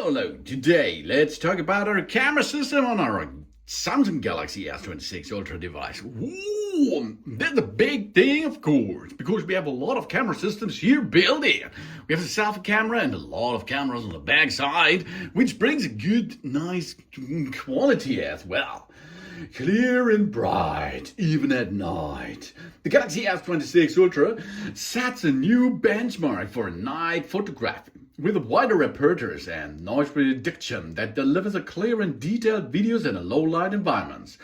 Hello, today let's talk about our camera system on our Samsung Galaxy S26 Ultra device. Ooh, that's a big thing, of course, because we have a lot of camera systems here built in. We have a selfie camera and a lot of cameras on the back side, which brings a good, nice quality as well. Clear and bright, even at night. The Galaxy S26 Ultra sets a new benchmark for night photography with wider apertures and noise reduction that delivers a clear and detailed videos in a low light environments.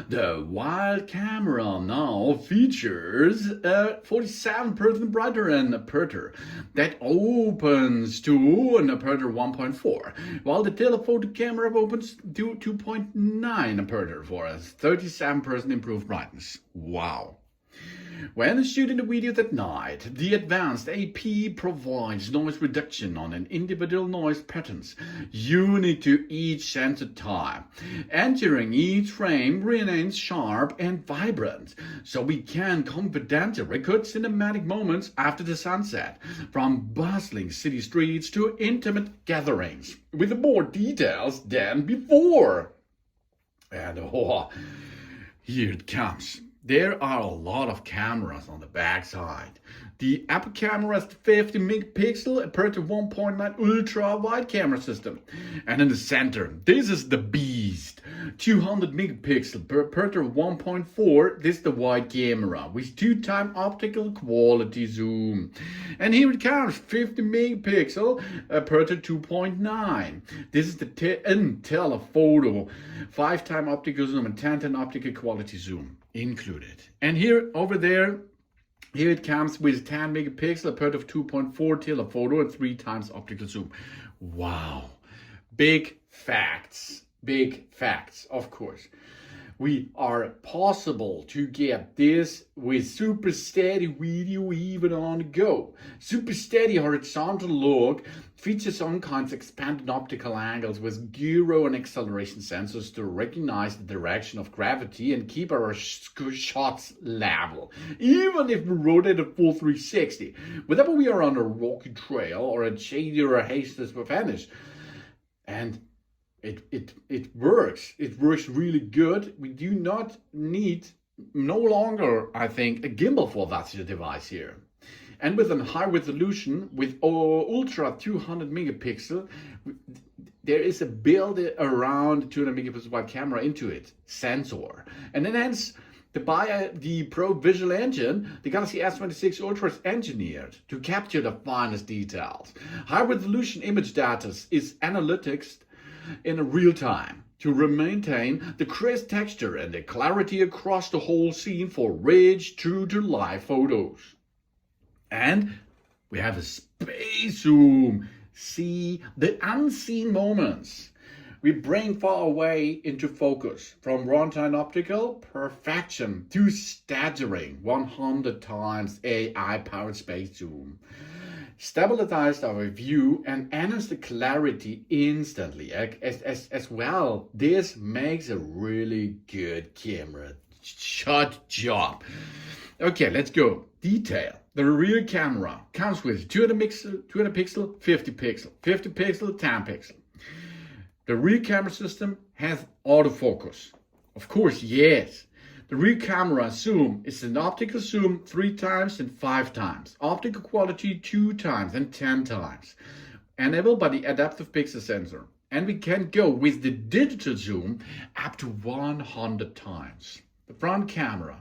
The wild camera now features a 47% brighter and aperture that opens to an aperture 1.4, while the telephoto camera opens to 2.9 aperture for a 37% improved brightness. Wow. When shooting the videos at night, the advanced AP provides noise reduction on an individual noise patterns unique to each sensor type, ensuring each frame remains sharp and vibrant, so we can confidently record cinematic moments after the sunset, from bustling city streets to intimate gatherings, with more details than before. And here it comes. There are a lot of cameras on the back side. The upper camera is the 50 megapixel aperture 1.9 ultra wide camera system. And in the center, this is the beast. 200 megapixel per aperture 1.4. This is the wide camera with 2x optical quality zoom. And here it comes, 50 megapixel aperture 2.9. This is the telephoto 5x optical zoom and 10x optical quality zoom included. And here it comes with 10 megapixel aperture of 2.4 telephoto and 3x optical zoom. Wow. Big facts, of course. We are possible to get this with super steady video even on the go. Super steady horizontal look features some kinds of expanded optical angles with gyro and acceleration sensors to recognize the direction of gravity and keep our shots level, even if we rotate a full 360. Whenever we are on a rocky trail or a shady or a hasty finish. And it works. It works really good. We do not need no longer, I think, a gimbal for that device here. And with a high resolution, with ultra 200 megapixel, there is a build around 200 megapixel wide camera into it, sensor. And then hence, the Pro Visual Engine, the Galaxy S26 Ultra is engineered to capture the finest details. High resolution image data is analytics in real time to maintain the crisp texture and the clarity across the whole scene for rich, true-to-life photos. And we have a space zoom. See the unseen moments. We bring far away into focus, from runtime optical perfection to staggering 100 times AI-powered space zoom. Stabilized our view and enhance the clarity instantly as well. This makes a really good camera shot job. Okay, let's go. Detail. The rear camera comes with 200 pixel, 50 pixel, 50 pixel, 10 pixel. The rear camera system has autofocus. Of course, yes. The rear camera zoom is an optical zoom 3 times and 5 times, optical quality 2 times and 10 times, enabled by the adaptive pixel sensor. And we can go with the digital zoom up to 100 times. The front camera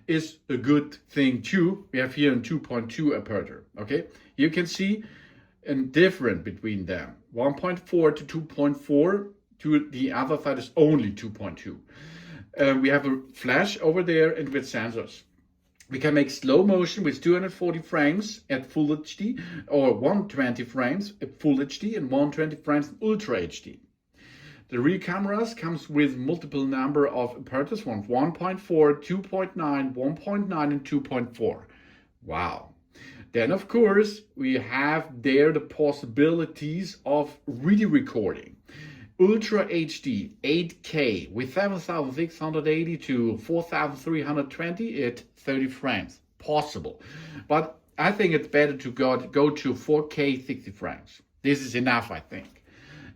is a good thing too. We have here a 2.2 aperture. Okay, you can see a difference between them. 1.4 to 2.4 to the other side is only 2.2. We have a flash over there and with sensors. We can make slow motion with 240 frames at Full HD or 120 frames at Full HD and 120 frames at Ultra HD. The rear cameras comes with multiple number of apertures from 1.4, 2.9, 1.9 and 2.4. Wow. Then of course we have there the possibilities of video recording. Ultra HD 8K with 7680 to 4320 at 30 frames. Possible. But I think it's better to go to 4K 60 frames. This is enough, I think.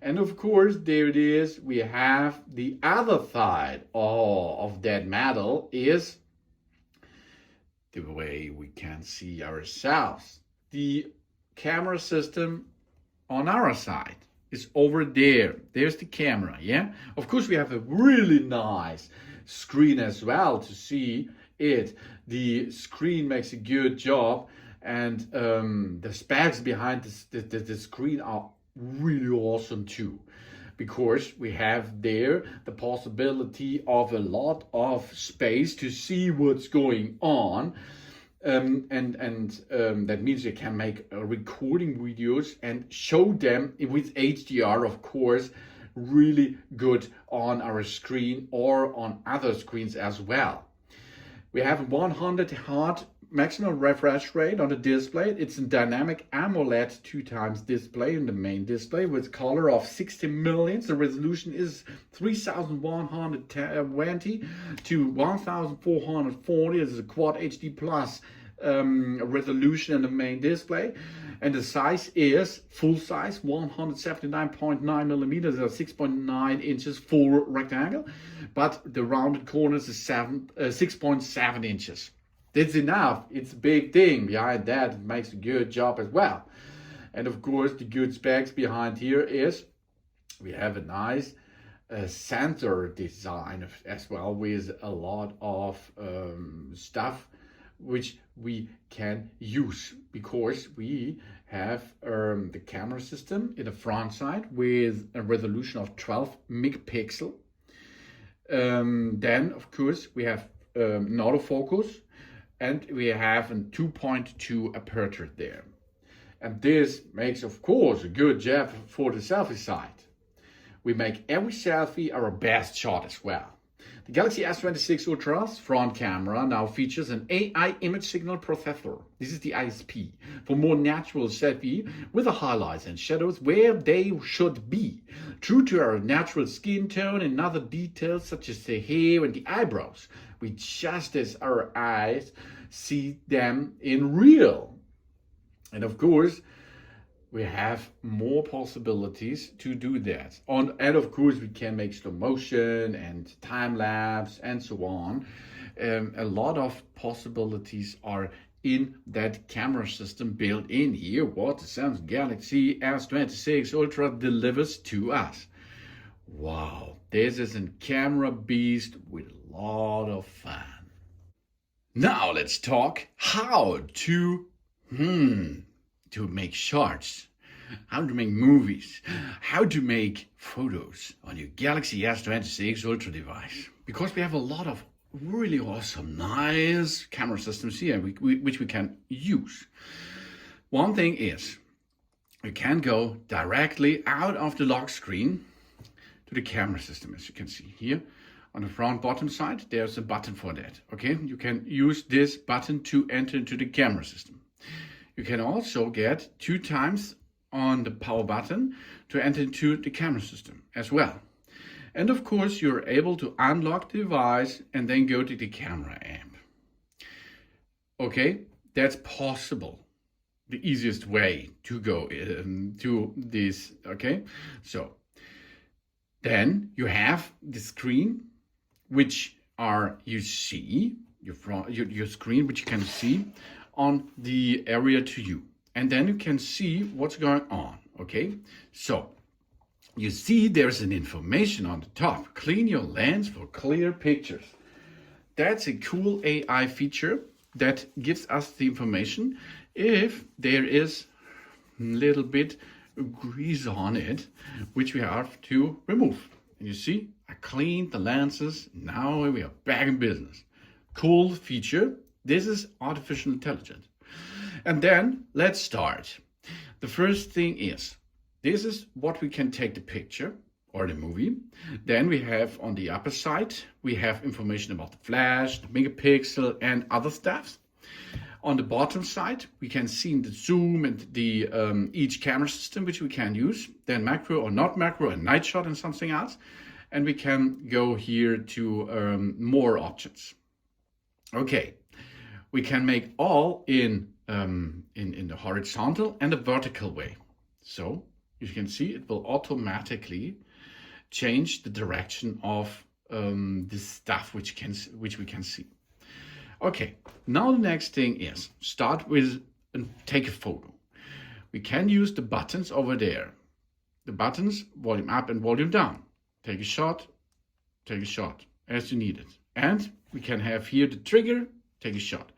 And of course, there it is. We have the other side of that medal is the way we can see ourselves. The camera system on our side is over there. There's the camera, yeah? Of course, we have a really nice screen as well to see it. The screen makes a good job, and the specs behind the screen are really awesome too, because we have there the possibility of a lot of space to see what's going on. That means you can make recording videos and show them with HDR, of course, really good on our screen or on other screens as well. We have 100 Hz maximum refresh rate on the display. It's a dynamic AMOLED 2x display in the main display with color of 60 millions. The resolution is 3120 to 1440. This is a Quad HD Plus resolution in the main display, and the size is full size 179.9 millimeters or 6.9 inches for rectangle, but the rounded corners is 6.7 inches. That's enough. It's a big thing behind that. It makes a good job as well. And of course, the good specs behind here is we have a nice sensor design as well, with a lot of stuff which we can use, because we have the camera system in the front side with a resolution of 12 megapixel. Then of course we have an autofocus, and we have a 2.2 aperture there. And this makes, of course, a good job for the selfie side. We make every selfie our best shot as well. The Galaxy S26 Ultra's front camera now features an AI image signal processor. This is the ISP for more natural selfie with the highlights and shadows where they should be, true to our natural skin tone and other details such as the hair and the eyebrows, just as our eyes see them in real. And of course, we have more possibilities to do that. And of course, we can make slow motion and time lapse and so on. A lot of possibilities are in that camera system built in here, what the Samsung Galaxy S26 Ultra delivers to us. Wow, this is a camera beast with a lot of fun. Now let's talk how to make shorts, how to make movies, how to make photos on your Galaxy S26 Ultra device. Because we have a lot of really awesome, nice camera systems here which we can use. One thing is, we can go directly out of the lock screen to the camera system, as you can see here. On the front bottom side, there's a button for that. Okay, you can use this button to enter into the camera system. You can also get 2 times on the power button to enter into the camera system as well. And of course, you're able to unlock the device and then go to the camera app. Okay, that's possible. The easiest way to go to this, okay? So then you have the screen, which you see, your screen, which you can see on the area to you, and then you can see what's going on. Okay, so you see there's an information on the top: clean your lens for clear pictures. That's a cool AI feature that gives us the information if there is a little bit grease on it, which we have to remove. And you see, I cleaned the lenses. Now we are back in business. Cool feature. This is artificial intelligence. And then let's start. The first thing is, this is what we can take the picture or the movie. Then we have on the upper side, we have information about the flash, the megapixel and other stuff. On the bottom side, we can see the zoom and the each camera system which we can use. Then macro or not macro, a night shot and something else. And we can go here to more options. Okay. We can make all in the horizontal and the vertical way. So you can see it will automatically change the direction of this stuff which we can see. Okay, now the next thing is start with and take a photo. We can use the buttons over there. The buttons, volume up and volume down. Take a shot as you need it. And we can have here the trigger, take a shot.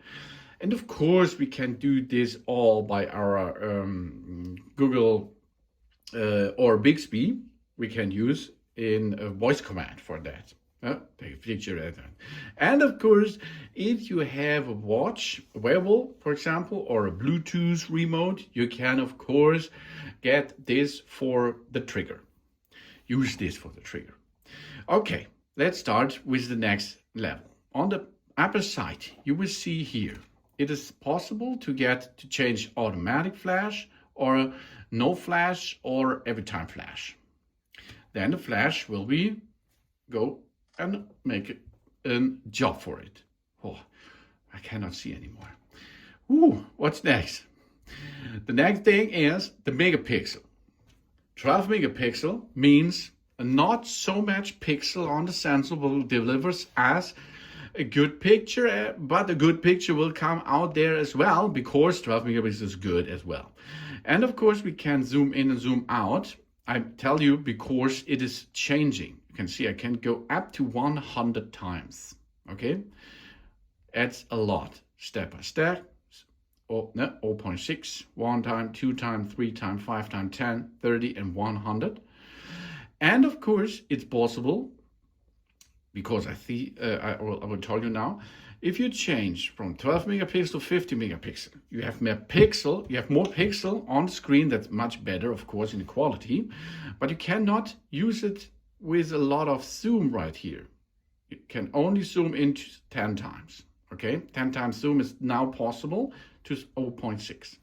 And of course, we can do this all by our Google or Bixby. We can use in a voice command for that. Take a picture. And of course, if you have a watch, a wearable, for example, or a Bluetooth remote, you can of course get this for the trigger. Use this for the trigger. Okay, let's start with the next level. On the upper side, you will see here, it is possible to change automatic flash or no flash or every time flash. Then the flash will be go and make a job for it. Oh, I cannot see anymore. Ooh, what's next? The next thing is the megapixel. 12 megapixel means not so much pixel on the sensor will delivers as a good picture, but a good picture will come out there as well because 12 megapixels is good as well. And of course we can zoom in and zoom out. I tell you because it is changing. You can see I can go up to 100 times. Okay, that's a lot. Step by step. Oh, no, 0.6, 1 time, 2 time, 3 time, 5 time, 10, 30, and 100. And of course, it's possible because I will tell you now. If you change from 12 megapixel to 50 megapixel, you have more pixel on the screen. That's much better, of course, in the quality, but you cannot use it with a lot of zoom right here. You can only zoom in 10 times. Okay, 10 times zoom is now possible to 0.6.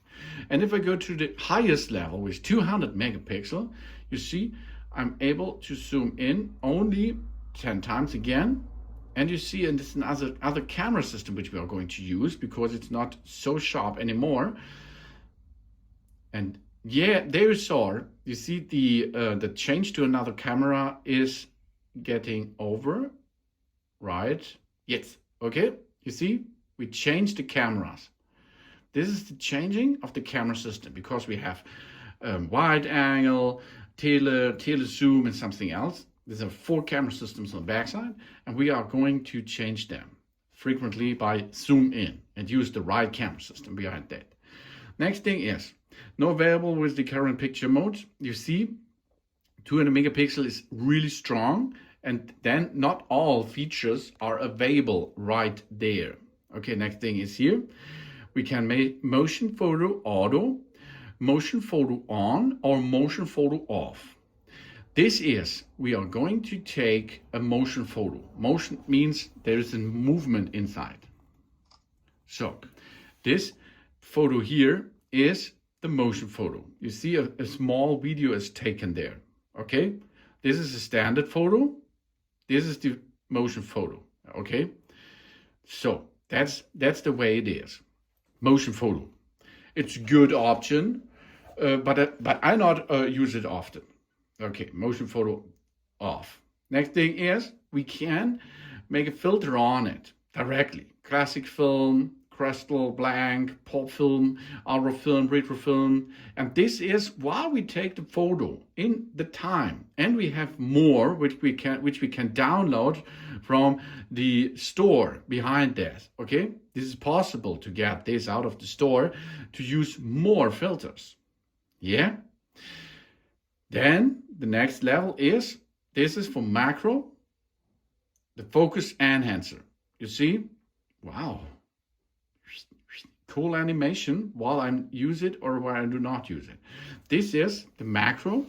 And if I go to the highest level with 200 megapixel, you see I'm able to zoom in only 10 times again. And you see, and this is another camera system which we are going to use because it's not so sharp anymore. And yeah, there you saw. You see the change to another camera is getting over, right? Yes. Okay. You see, we changed the cameras. This is the changing of the camera system because we have wide angle, tele zoom, and something else. These are 4 camera systems on the backside, and we are going to change them frequently by zoom in and use the right camera system behind that. Next thing is no variable with the current picture mode. You see 200 megapixel is really strong, and then not all features are available right there. Okay, next thing is here. We can make motion photo auto, motion photo on, or motion photo off. This is, we are going to take a motion photo. Motion means there is a movement inside. So this photo here is the motion photo. You see a small video is taken there. Okay, this is a standard photo. This is the motion photo. Okay, so that's the way it is. Motion photo. It's a good option, but I not use it often. Okay, motion photo off. Next thing is we can make a filter on it directly. Classic film, crystal, blank, pulp film, ultra film, retro film. And this is while we take the photo in the time. And we have more which we can download from the store behind that. Okay, this is possible to get this out of the store to use more filters. Yeah. Then the next level is, this is for macro, the focus enhancer. You see, wow, cool animation while I use it or while I do not use it. This is the macro.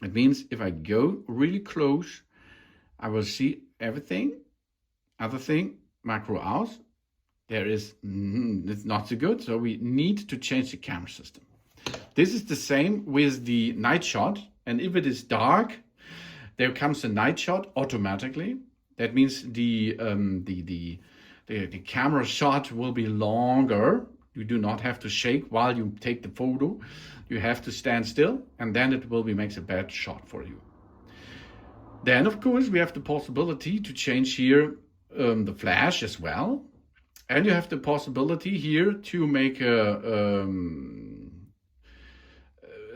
It means if I go really close, I will see everything. Other thing, macro out. There is, it's not so good. So we need to change the camera system. This is the same with the night shot. And if it is dark, there comes a night shot automatically. That means the camera shot will be longer You do not have to shake while you take the photo. You have to stand still, and then it will makes a bad shot for you. Then, of course, we have the possibility to change here the flash as well. And you have the possibility here to make a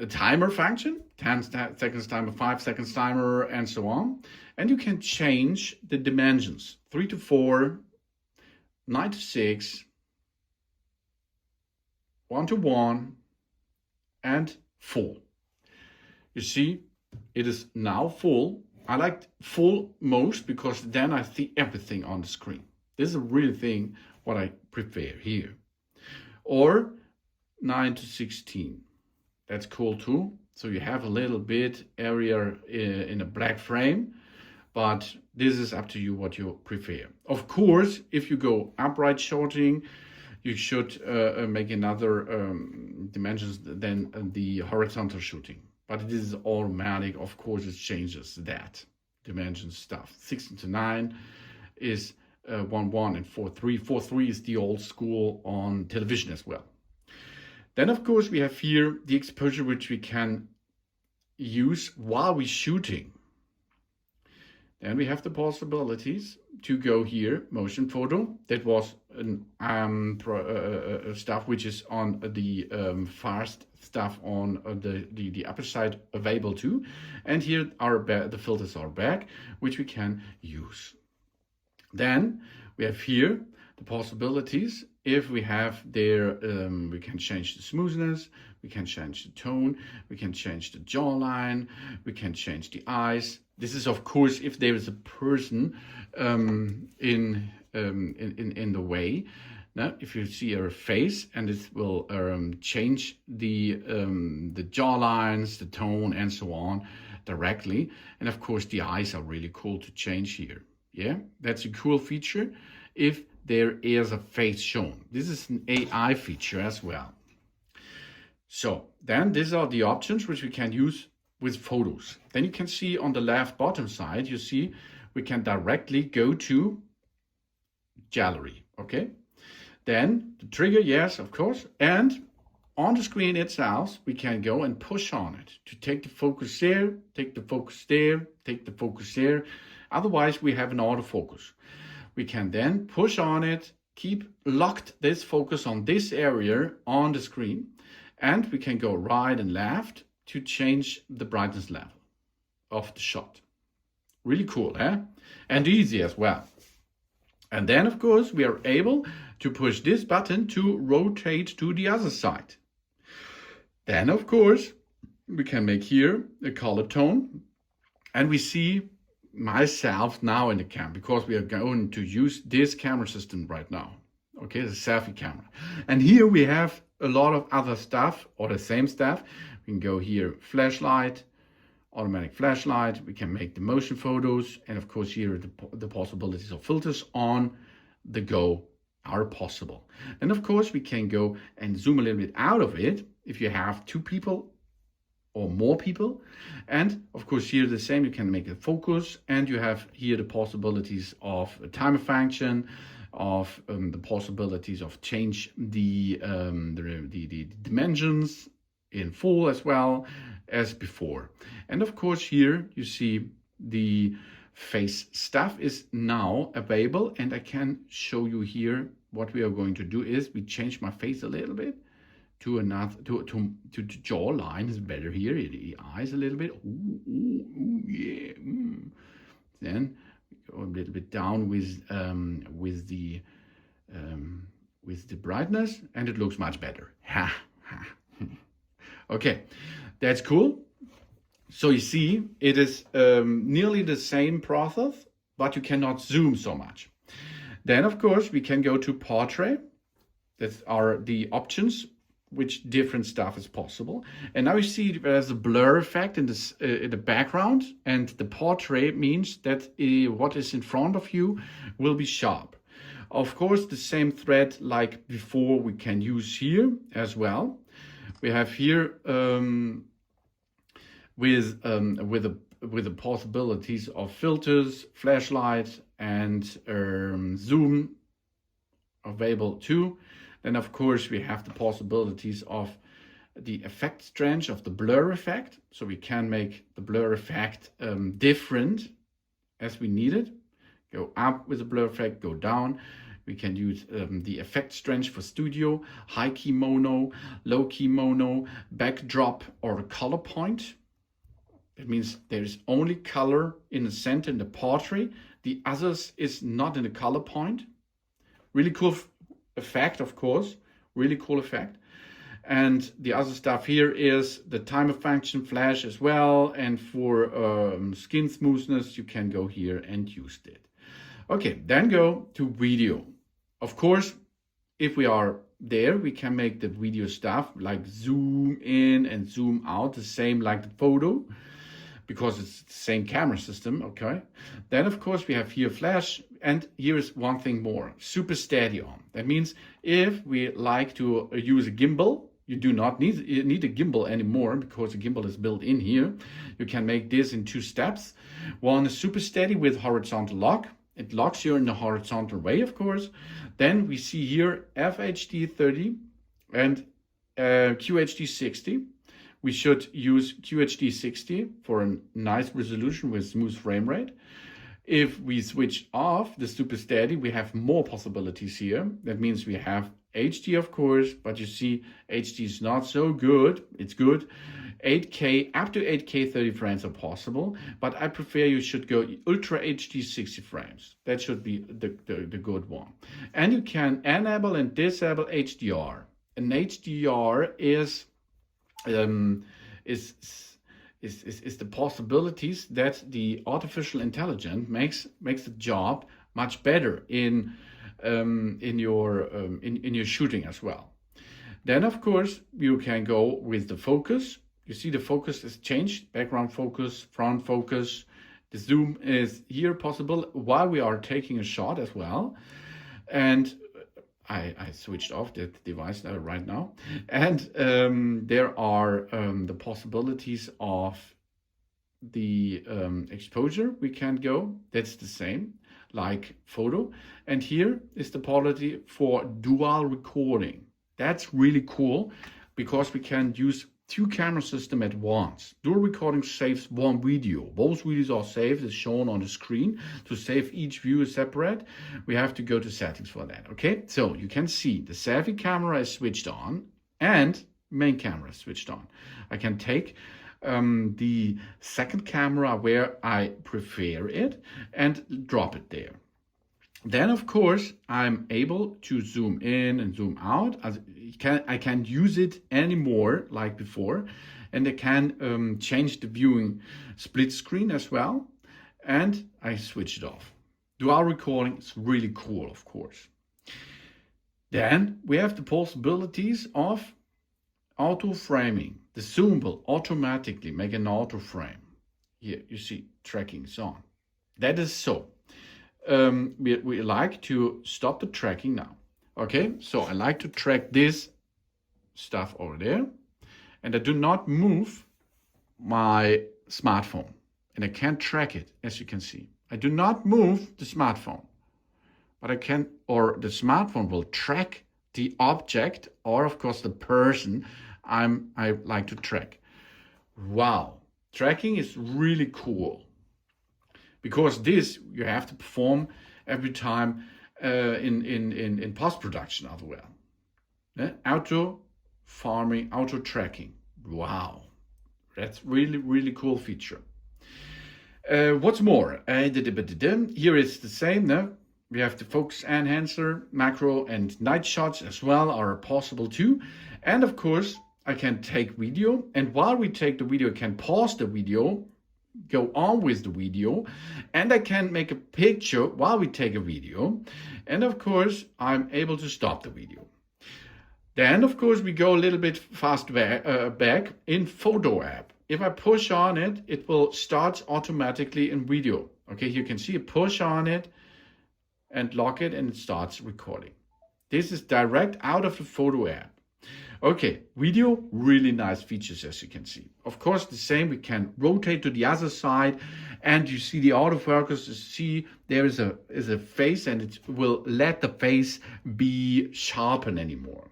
timer function, 10 seconds timer, 5 seconds timer, and so on. And you can change the dimensions, 3:4, 9:6, 1:1, and full. You see, it is now full. I like full most because then I see everything on the screen. This is a real thing what I prefer here. Or 9:16. That's cool too. So you have a little bit area in a black frame, but this is up to you what you prefer. Of course, if you go upright shooting, you should make another dimensions than the horizontal shooting. But it is automatic, of course, it changes that dimension stuff. 16:9 is 1:1 and 4:3. 4:3 is the old school on television as well. Then, of course, we have here the exposure which we can use while we're shooting. Then we have the possibilities to go here, motion photo. That was stuff which is on the fast stuff on the upper side available too. And here are the filters are back, which we can use. Then we have here the possibilities. If we have there, we can change the smoothness, we can change the tone, we can change the jawline, we can change the eyes. This is, of course, if there is a person in the way. Now, if you see her face, and it will change the jawlines, the tone, and so on directly. And of course, the eyes are really cool to change here. Yeah, that's a cool feature if there is a face shown. This is an AI feature as well. So then these are the options which we can use with photos. Then you can see on the left bottom side, you see we can directly go to gallery, okay? Then the trigger, yes, of course. And on the screen itself, we can go and push on it to take the focus there, take the focus there, take the focus there. Otherwise, we have an autofocus. We can then push on it, keep locked this focus on this area on the screen, and we can go right and left to change the brightness level of the shot. Really cool, eh? And easy as well. And then, of course, we are able to push this button to rotate to the other side. Then, of course, we can make here a color tone, and we see myself now in the cam because we are going to use this camera system right now. Okay, the selfie camera. And here we have a lot of other stuff or the same stuff. We can go here, flashlight, automatic flashlight. We can make the motion photos. And of course, here the possibilities of filters on the go are possible. And of course, we can go and zoom a little bit out of it if you have 2 people or more people. And of course here the same, you can make a focus, and you have here the possibilities of a timer function, of the possibilities of change the dimensions in full as well as before. And of course here you see the face stuff is now available, and I can show you here what we are going to do is we change my face a little bit to another to jawline is better here, the eyes a little bit. Ooh, yeah. Then we go a little bit down with the brightness, and it looks much better. Okay, that's cool. So you see, it is nearly the same process, but you cannot zoom so much. Then of course we can go to portrait. That are the options, which different stuff is possible. And now you see there's a blur effect in this in the background, and the portrait means that what is in front of you will be sharp. Of course, the same thread like before we can use here as well. We have here with the possibilities of filters, flashlight, and zoom available too. Then of course we have the possibilities of the effect strength of the blur effect. So we can make the blur effect different as we need it. Go up with the blur effect, go down. We can use the effect strength for studio, high key mono, low key mono, backdrop, or color point. It means there is only color in the center in the portrait. The others is not in the color point. Really cool effect, of course. Really cool effect. And the other stuff here is the timer function flash as well. And for skin smoothness, you can go here and use it. Okay, then go to video. Of course, if we are there, we can make the video stuff like zoom in and zoom out, the same like the photo, because it's the same camera system, okay? Then, of course, we have here flash, and here is one thing more, super steady on. That means if we like to use a gimbal, you do not need a gimbal anymore because the gimbal is built in here. You can make this in 2 steps. One is super steady with horizontal lock. It locks you in the horizontal way, of course. Then we see here FHD 30 and QHD 60. We should use QHD 60 for a nice resolution with smooth frame rate. If we switch off the super steady, we have more possibilities here. That means we have HD, of course, but you see HD is not so good. It's good. 8K, up to 8K 30 frames are possible, but I prefer you should go Ultra HD 60 frames. That should be the good one. And you can enable and disable HDR. And HDR is the possibilities that the artificial intelligence makes the job much better in your shooting as well. Then of course you can go with the focus. You see the focus is changed, background focus, front focus. The zoom is here possible while we are taking a shot as well. And I switched off the device right now. And there are the possibilities of the exposure we can go. That's the same like photo. And here is the possibility for dual recording. That's really cool because we can use 2 camera systems at once. Dual recording saves 1 video. Both videos are saved as shown on the screen. To save each view is separate, we have to go to settings for that. Okay, so you can see the selfie camera is switched on and main camera is switched on. I can take the second camera where I prefer it and drop it there. Then, of course, I'm able to zoom in and zoom out. I can't use it anymore like before. And I can change the viewing split screen as well. And I switch it off. Dual recording is really cool, of course. Then we have the possibilities of auto framing. The zoom will automatically make an auto frame. Here, you see, tracking is on. That is so. We like to stop the tracking now. Okay, so I like to track this stuff over there, and I do not move my smartphone, and I can't track it, as you can see. I do not move the smartphone, but I can, or the smartphone will track the object, or of course the person I like to track. Wow, tracking is really cool. Because this you have to perform every time in post-production as well. Auto farming, auto tracking. Wow, that's really cool feature. What's more, here is the same. No? We have the focus enhancer, macro and night shots as well are possible too. And of course, I can take video, and while we take the video, I can pause the video, go on with the video, and I can make a picture while we take a video, and of course I'm able to stop the video. Then of course we go a little bit fast back in Photo app. If I push on it, it will start automatically in video. Okay, you can see a push on it and lock it, and it starts recording. This is direct out of the Photo app. Okay, video, really nice features as you can see. Of course, the same, we can rotate to the other side, and you see the autofocus, you see there is a face, and it will let the face be sharpened anymore.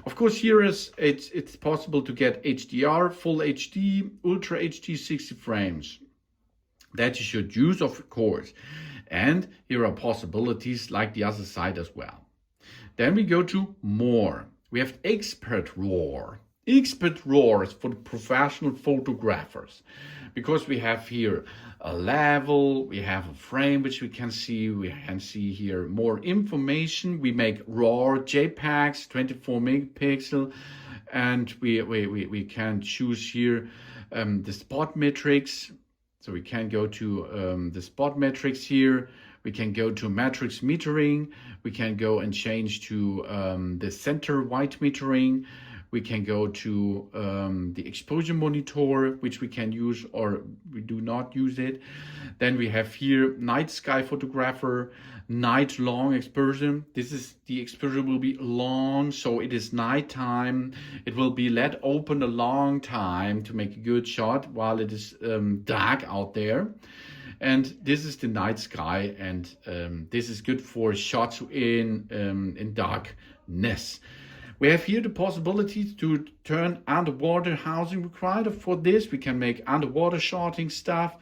Of course, here it's possible to get HDR, Full HD, Ultra HD 60 frames. That you should use, of course. And here are possibilities like the other side as well. Then we go to more. We have Expert RAW. Expert RAW is for the professional photographers, because we have here a level, we have a frame which we can see here more information. We make RAW JPEGs, 24 megapixel, and we can choose here the spot metrics. So we can go to the spot metrics here. We can go to matrix metering. We can go and change to the center white metering. We can go to the exposure monitor, which we can use or we do not use it. Then we have here night sky photographer, night long exposure. This is the exposure will be long, so it is nighttime. It will be let open a long time to make a good shot while it is dark out there. And this is the night sky, and this is good for shots in darkness. We have here the possibility to turn underwater housing required. For this, we can make underwater shotting stuff,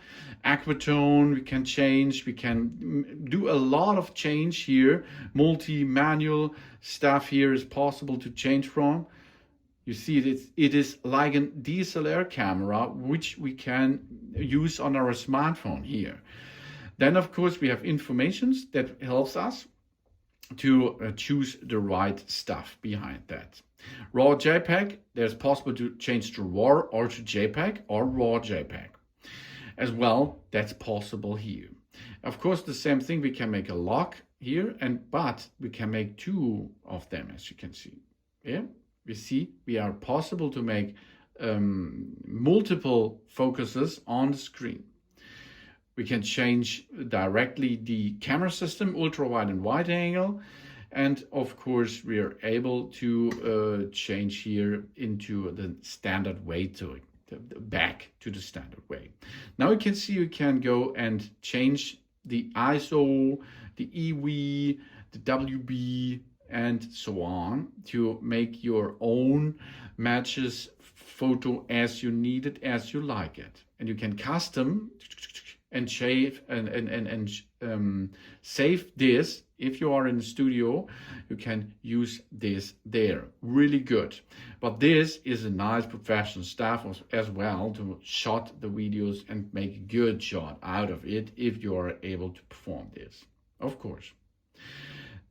aquatone, we can change, we can do a lot of change here. Multi-manual stuff here is possible to change from. You see, it is like a DSLR camera, which we can use on our smartphone here. Then, of course, we have informations that helps us to choose the right stuff behind that. RAW JPEG, there's possible to change to RAW or to JPEG or RAW JPEG. As well, that's possible here. Of course, the same thing, we can make a lock here, but we can make two of them, as you can see. Yeah, we see we are possible to make multiple focuses on the screen. We can change directly the camera system, ultra wide and wide angle. And of course, we are able to change here into the standard way to it, back to the standard way. Now you can see you can go and change the ISO, the EV, the WB, and so on to make your own matches photo as you need it, as you like it. And you can custom and save and save this. If you are in the studio, you can use this there. Really good. But this is a nice professional stuff as well to shot the videos and make a good shot out of it if you are able to perform this, of course.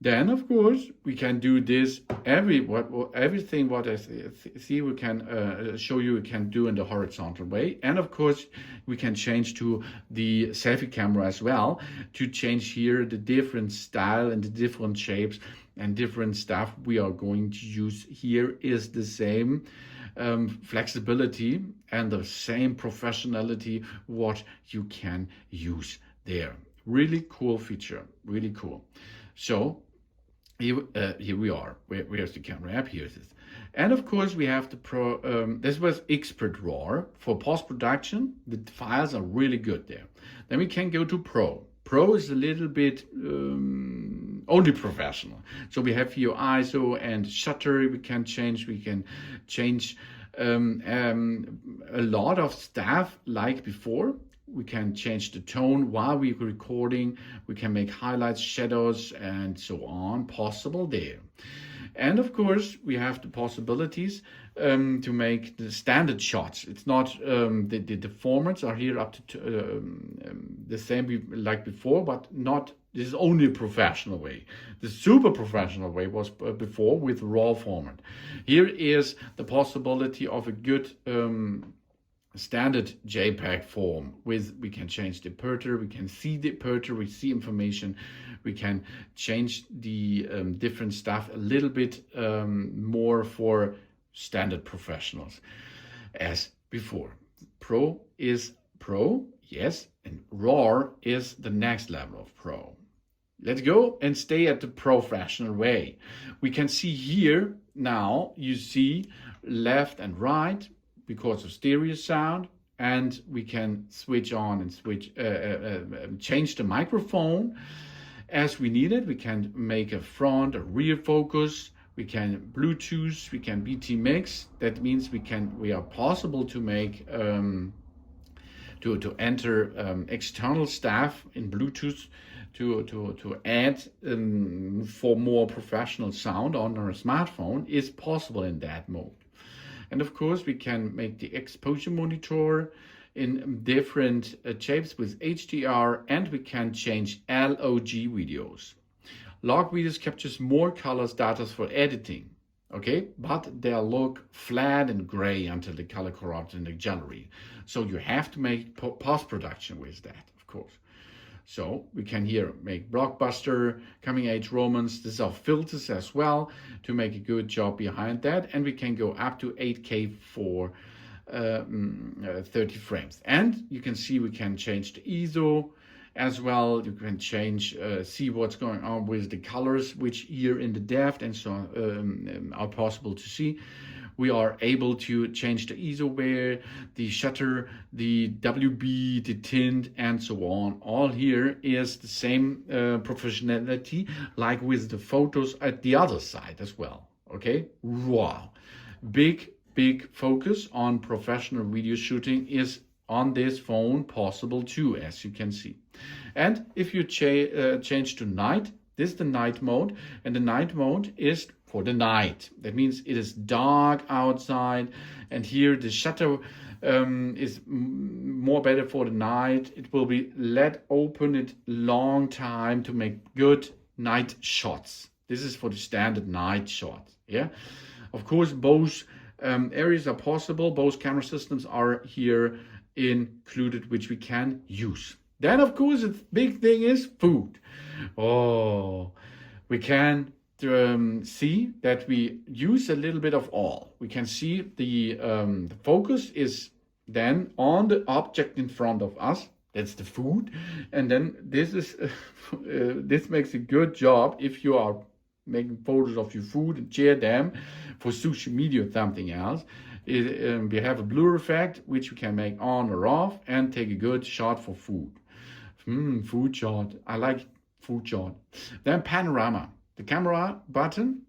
Then, of course, we can do this everything what I see we can show you we can do in the horizontal way. And of course, we can change to the selfie camera as well to change here the different style and the different shapes and different stuff we are going to use. Here is the same flexibility and the same professionality what you can use there. Really cool feature, really cool. So here we are. Where's the camera app? Here it is. And of course, we have the this was Expert RAW. For post-production, the files are really good there. Then we can go to Pro. Pro is a little bit only professional. So we have here ISO and shutter. We can change a lot of stuff like before. We can change the tone while we're recording. We can make highlights, shadows, and so on possible there. And of course, we have the possibilities to make the standard shots. It's not the formats are here up to the same like before, but not. This is only a professional way. The super professional way was before with RAW format. Here is the possibility of a good standard JPEG form we can change the aperture, we can see the aperture, we see information, we can change the different stuff a little bit more for standard professionals as before. Pro is Pro, yes, and RAW is the next level of Pro. let's go and stay at the professional way. We can see here now, you see left and right because of stereo sound, and we can switch on and change the microphone as we need it. We can make a front or rear focus. We can Bluetooth. We can BT mix. That means we are possible to make to enter external stuff in Bluetooth to add for more professional sound on our smartphone is possible in that mode. And of course, we can make the exposure monitor in different shapes with HDR, and we can change log videos. Log videos captures more colors data for editing, okay? But they look flat and gray until the color corrupts in the gallery. So you have to make post-production with that, of course. So we can here make blockbuster, coming age romance. These are filters as well to make a good job behind that. And we can go up to 8K for 30 frames. And you can see we can change the ISO as well. You can change, see what's going on with the colors, which here in the depth and so on are possible to see. We are able to change the ISO where, the shutter, the WB, the tint, and so on. All here is the same professionality like with the photos at the other side as well. Okay, wow. Big focus on professional video shooting is on this phone possible too, as you can see. And if you change to night, this is the night mode, and the night mode is for the night. That means it is dark outside, and here the shutter is more better for the night. It will be let open it long time to make good night shots. This is for the standard night shot. Yeah, of course both areas are possible. Both camera systems are here included, which we can use. Then of course the big thing is food. Oh, we can see that we use a little bit of all. We can see the focus is then on the object in front of us. That's the food, and then this is this makes a good job if you are making photos of your food and share them for social media or something else. We have a blur effect which we can make on or off and take a good shot for food. Food shot. I like food shot. Then panorama. The camera button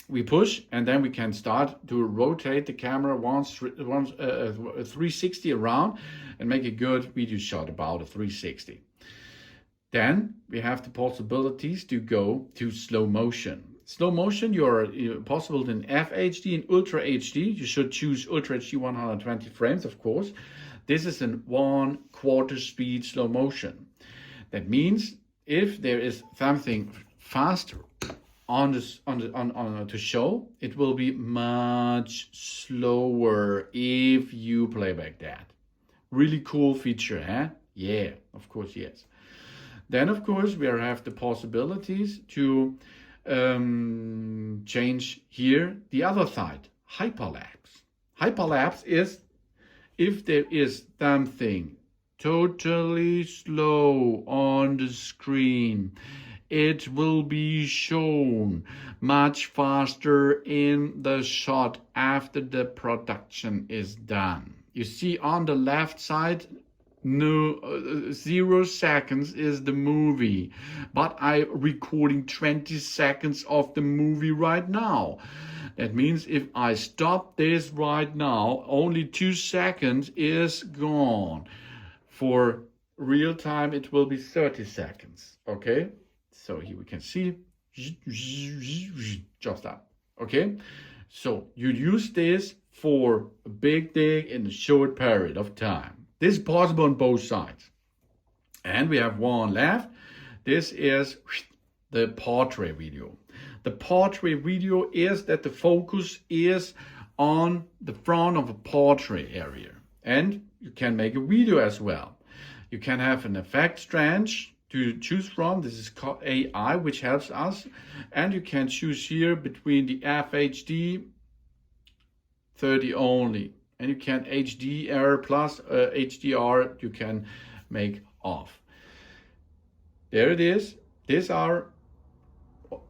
we push, and then we can start to rotate the camera once 360 around and make a good video shot about a 360. Then we have the possibilities to go to slow motion. Slow motion, you're possible in FHD and Ultra HD. You should choose Ultra HD 120 frames, of course. This is in 1/4 speed slow motion. That means if there is something faster to show, it will be much slower if you play back that. Really cool feature, huh? Yeah, of course, yes. Then of course we have the possibilities to change here the other side, hyperlapse. Hyperlapse is if there is something totally slow on the screen, it will be shown much faster in the shot after the production is done. You see on the left side, 0 seconds is the movie, but I'm recording 20 seconds of the movie right now. That means if I stop this right now, only 2 seconds is gone. For real time, it will be 30 seconds, okay? So here we can see, just that, okay? So you use this for a big thing in a short period of time. This is possible on both sides. And we have one left. This is the portrait video. The portrait video is that the focus is on the front of a portrait area. And you can make a video as well. You can have an effect strand to choose from. This is called AI, which helps us. And you can choose here between the FHD 30 only. And you can HDR plus HDR, you can make off. There it is. these are,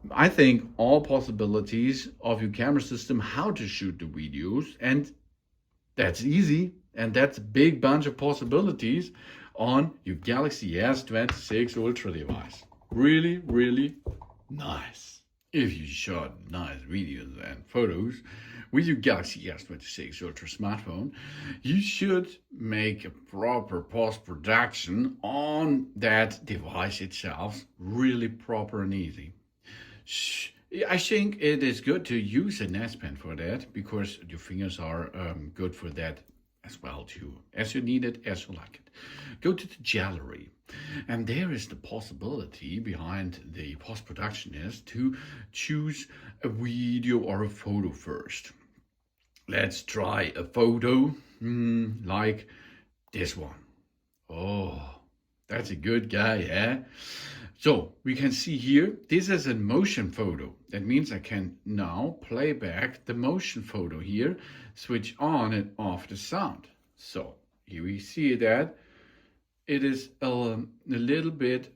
I think, all possibilities of your camera system, how to shoot the videos. And that's easy. And that's a big bunch of possibilities on your Galaxy S26 Ultra device. Really, really nice. If you shot nice videos and photos with your Galaxy S26 Ultra smartphone, you should make a proper post-production on that device itself, really proper and easy. I think it is good to use an S Pen for that, because your fingers are good for that as well too, as you need it, as you like it. Go to the gallery, and there is the possibility behind the post-production is to choose a video or a photo first. Let's try a photo like this one. Oh, that's a good guy, eh? So we can see here, this is a motion photo. That means I can now play back the motion photo here, switch on and off the sound. So here we see that it is a little bit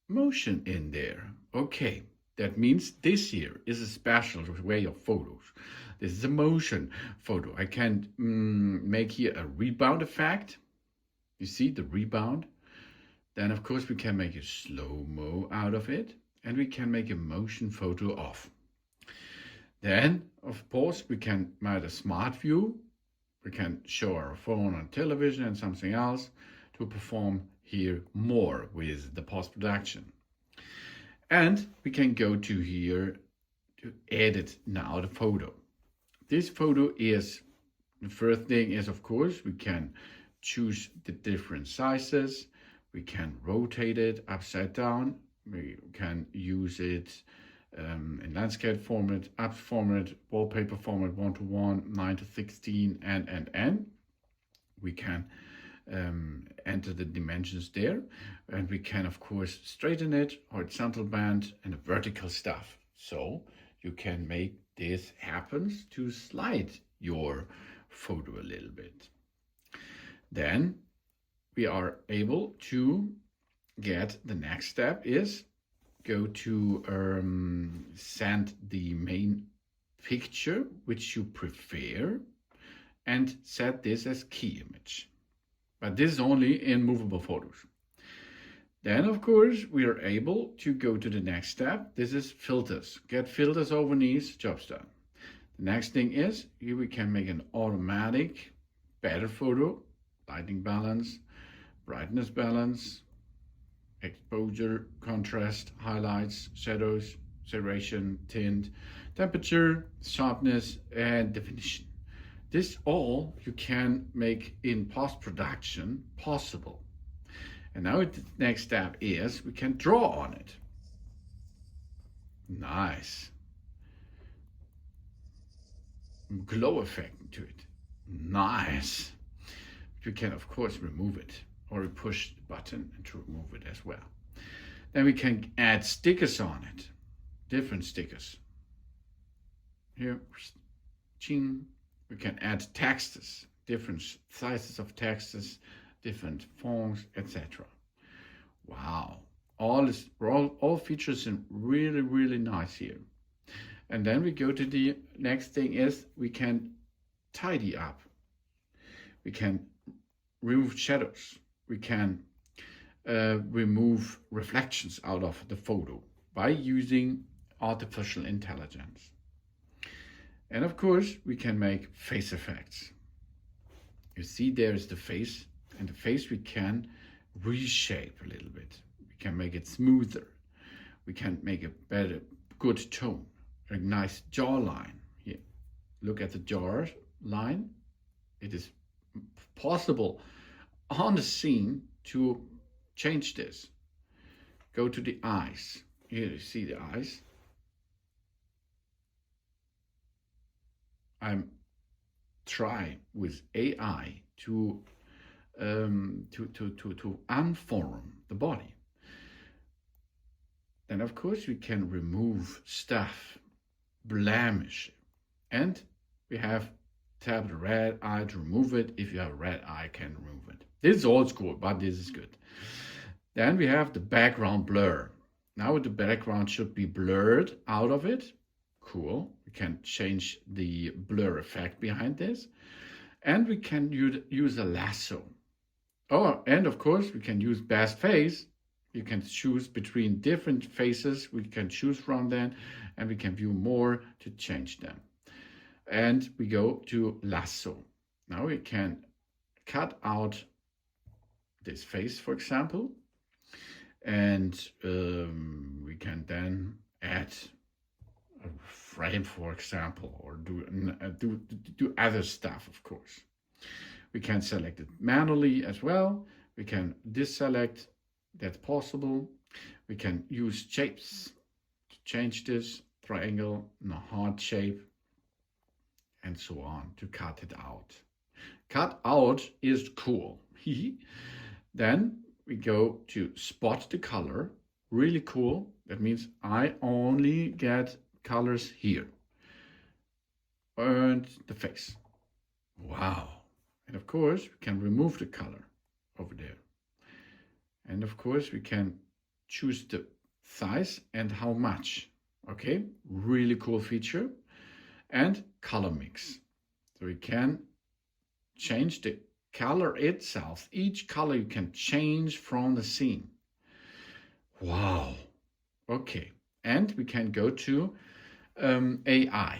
motion in there. Okay, that means this here is a special way of photos. This is a motion photo. I can make here a rebound effect. You see the rebound? Then of course we can make a slow-mo out of it, and we can make a motion photo of. Then of course we can make a smart view. We can show our phone on television and something else to perform here more with the post-production. And we can go to here to edit now the photo. This photo is, the first thing is of course we can choose the different sizes. We can rotate it upside down. We can use it in landscape format, apps format, wallpaper format, 1:1, 9:16, and. We can enter the dimensions there, and we can of course straighten it, horizontal band, and a vertical stuff. So you can make this happen to slide your photo a little bit. Then we are able to get the next step is go to send the main picture which you prefer and set this as key image. But this is only in movable photos. Then of course we are able to go to the next step. This is filters. Get filters over these, job's done. The next thing is here we can make an automatic better photo, lighting balance, brightness balance, exposure, contrast, highlights, shadows, saturation, tint, temperature, sharpness, and definition. This all you can make in post-production possible. And now the next step is we can draw on it. Nice. Glow effect to it. Nice. You can of course remove it, or we push the button to remove it as well. Then we can add stickers on it, different stickers. Here, ching. We can add texts, different sizes of texts, different fonts, etc. Wow, all features in really, really nice here. And then we go to the next thing is we can tidy up. We can remove shadows. We can remove reflections out of the photo by using artificial intelligence. And of course, we can make face effects. You see there's the face, and the face we can reshape a little bit. We can make it smoother. We can make a better, good tone, a nice jawline here. Look at the jaw line. It is possible on the scene to change this. Go to the eyes. Here you see the eyes. I'm try with AI to unform the body. Then of course we can remove stuff, blemish, and we have tap the red eye to remove it. If you have a red eye, can remove it. This is old school, but this is good. Then we have the background blur. Now the background should be blurred out of it. Cool. We can change the blur effect behind this. And we can use a lasso. Oh, and of course we can use best face. You can choose between different faces. We can choose from them, and we can view more to change them. And we go to lasso. Now we can cut out this face, for example, and we can then add a frame, for example, or do other stuff, of course. We can select it manually as well. We can deselect, that's possible. We can use shapes to change this triangle in a heart shape, and so on, to cut it out. Cut out is cool. Then we go to spot the color. Really cool. That means I only get colors here. And the face. Wow. And of course, we can remove the color over there. And of course, we can choose the size and how much. Okay, really cool feature. And color mix. So we can change the color itself. Each color you can change from the scene. Wow. Okay. And we can go to AI.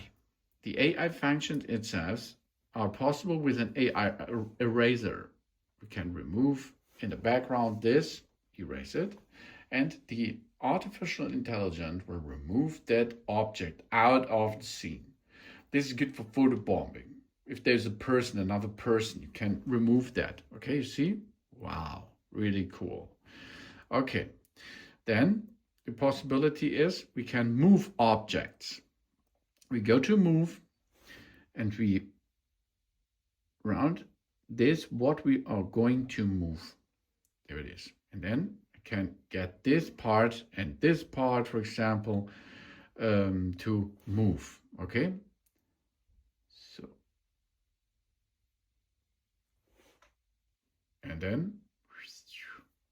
The AI functions itself are possible with an AI eraser. We can remove in the background this, erase it, and the artificial intelligence will remove that object out of the scene. This is good for photobombing. If there's a person, another person, you can remove that. Okay, you see? Wow, really cool. Okay, then the possibility is we can move objects. We go to move and we round this, what we are going to move. There it is. And then I can get this part and this part, for example, to move. Okay. So, and then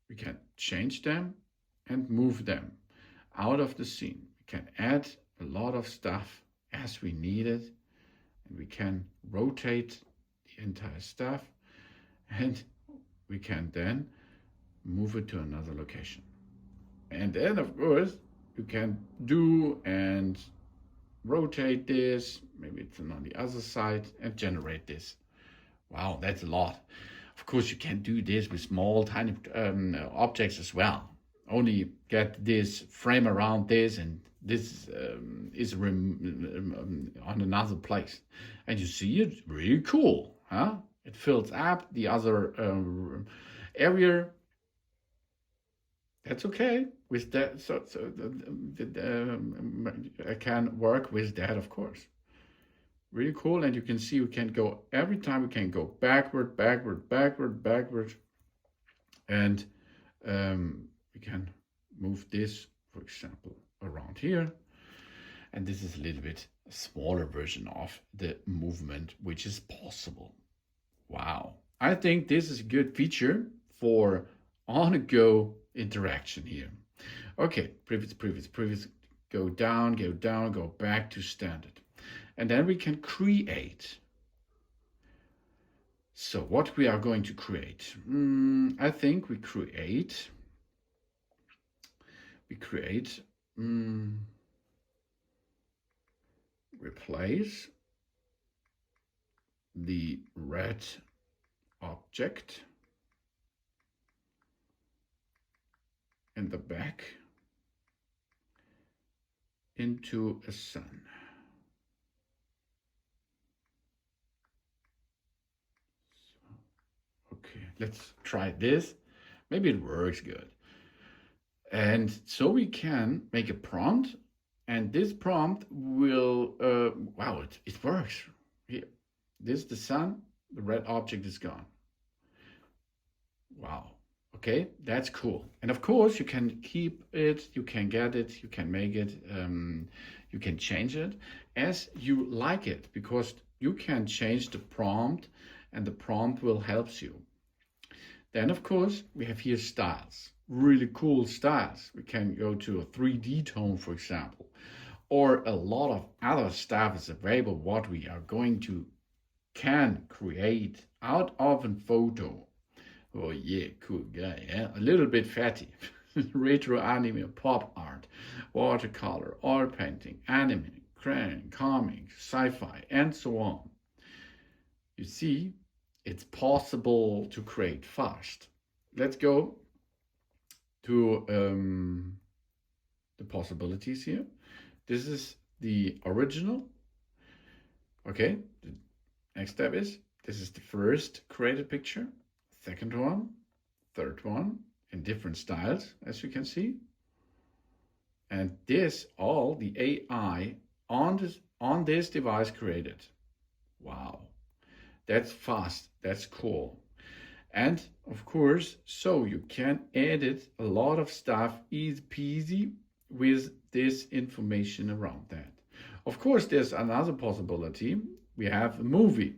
we can change them and move them out of the scene. We can add a lot of stuff as we need it, and we can rotate the entire stuff, and we can then move it to another location. And then of course you can do and rotate this, maybe it's on the other side, and generate this. Wow, that's a lot. Of course you can do this with small tiny objects as well. Only get this frame around this, and this is on another place. And you see it's really cool, huh? It fills up the other area. That's okay with that. So I can work with that, of course. Really cool. And you can see we can go every time. We can go backward, backward, backward, backward, and we can move this, for example, around here. And this is a little bit smaller version of the movement, which is possible. Wow. I think this is a good feature for on-the-go interaction here. Okay, previous, go down, go back to standard. And then we can create. So what we are going to create? I think we create replace the red object in the back into a sun. Okay, let's try this. Maybe it works good. And so we can make a prompt, and this prompt will, wow, it works. Here, this is the sun, the red object is gone. Wow, okay, that's cool. And of course, you can keep it, you can get it, you can make it, you can change it as you like it, because you can change the prompt, and the prompt will help you. Then of course we have here styles, really cool styles. We can go to a 3D tone, for example, or a lot of other stuff is available what we are going to can create out of a photo. Oh yeah, cool guy, yeah? A little bit fatty. Retro anime, pop art, watercolor, oil painting, anime, crayon, comics, sci-fi, and so on. You see, it's possible to create fast. Let's go to the possibilities here. This is the original. Okay, the next step is, this is the first created picture, second one, third one, in different styles, as you can see. And this, all the AI on this device created. Wow, that's fast, that's cool. And of course, so you can edit a lot of stuff easy peasy with this information around that. Of course, there's another possibility. We have a movie.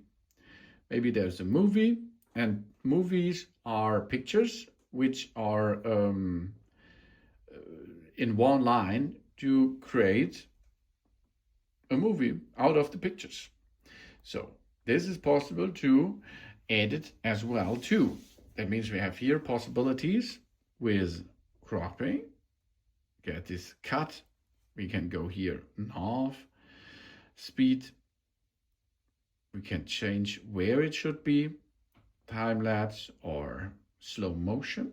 Maybe there's a movie, and movies are pictures which are in one line to create a movie out of the pictures. So this is possible to edit as well too. That means we have here possibilities with cropping, get this cut. We can go here half speed. We can change where it should be, time lapse or slow motion.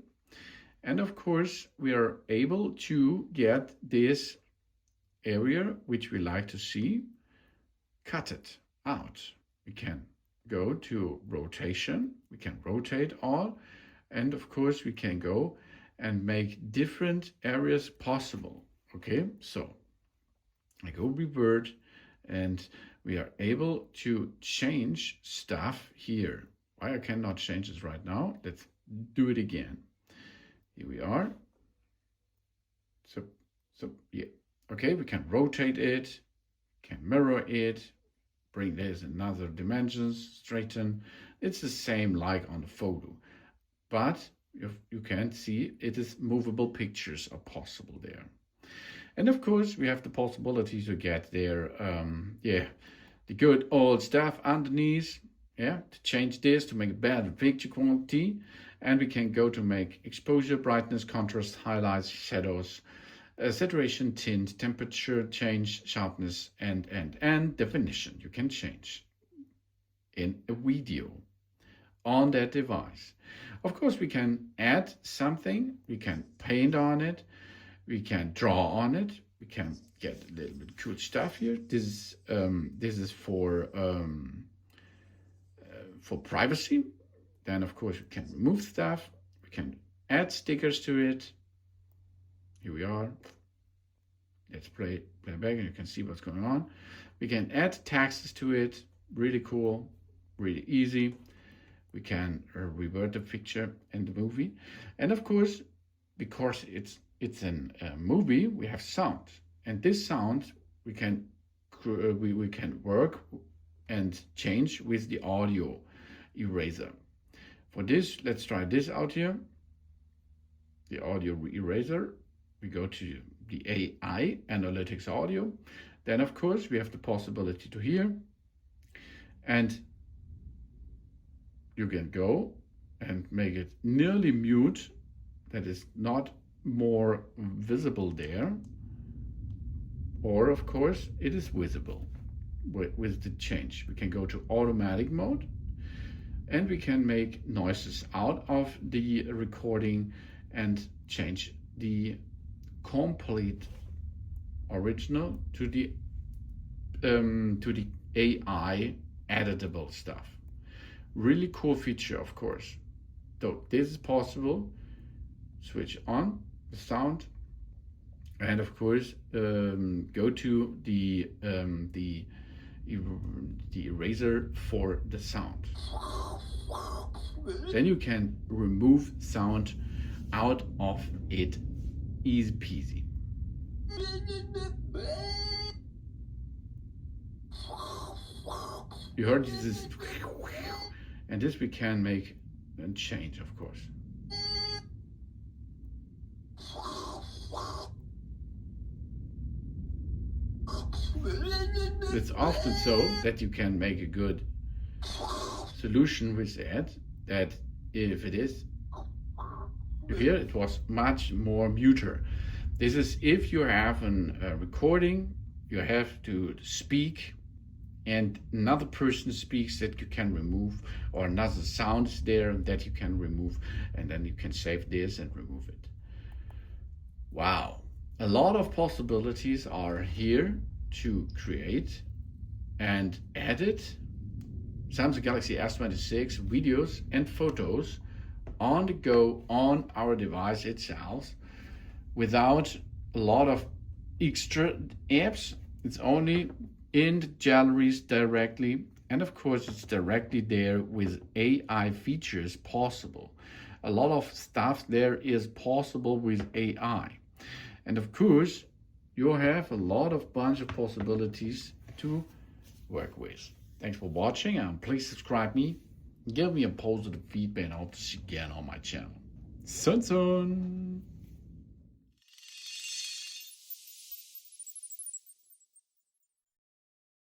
And of course, we are able to get this area which we like to see, cut it out. We can go to rotation, we can rotate all, and of course we can go and make different areas possible. Okay, so I go revert, and we are able to change stuff here. Why I cannot change this right now? Let's do it again. Here we are. So yeah. Okay, we can rotate it, can mirror it, bring this another dimensions, straighten. It's the same like on the photo, but you can see it is movable pictures are possible there. And of course, we have the possibility to get there, the good old stuff underneath, to change this to make a better picture quality. And we can go to make exposure, brightness, contrast, highlights, shadows, saturation, tint, temperature change, sharpness, and definition. You can change in a video on that device. Of course, we can add something, we can paint on it, we can draw on it, we can get a little bit cool stuff here. This is for privacy. Then of course we can remove stuff, we can add stickers to it. Here we are. Let's play back and you can see what's going on. We can add texts to it, really cool, really easy. We can revert the picture in the movie. And of course, because it's a movie, we have sound. And this sound we can work and change with the audio eraser. For this, let's try this out here. The audio eraser. We go to the AI, Analytics Audio. Then of course we have the possibility to hear. And you can go and make it nearly mute. That is not more visible there. Or of course it is visible with the change. We can go to automatic mode. And we can make noises out of the recording and change the complete original to the AI editable stuff. Really cool feature, of course. So this is possible. Switch on the sound, and of course go to the eraser for the sound. Then you can remove sound out of it easy peasy. You heard this, and this we can make and change, of course. it's often so that you can make a good solution with that if here it was much more muter. This is if you have a recording, you have to speak and another person speaks that you can remove, or another sound is there that you can remove, and then you can save this and remove it. Wow, a lot of possibilities are here to create and edit Samsung Galaxy S26 videos and photos on the go on our device itself without a lot of extra apps. It's only in the galleries directly, and of course it's directly there with AI features possible. A lot of stuff there is possible with AI, and of course you have a lot of bunch of possibilities to work with. Thanks for watching, and please subscribe me, give me a positive feedback, and I hope to see you again on my channel. Soon.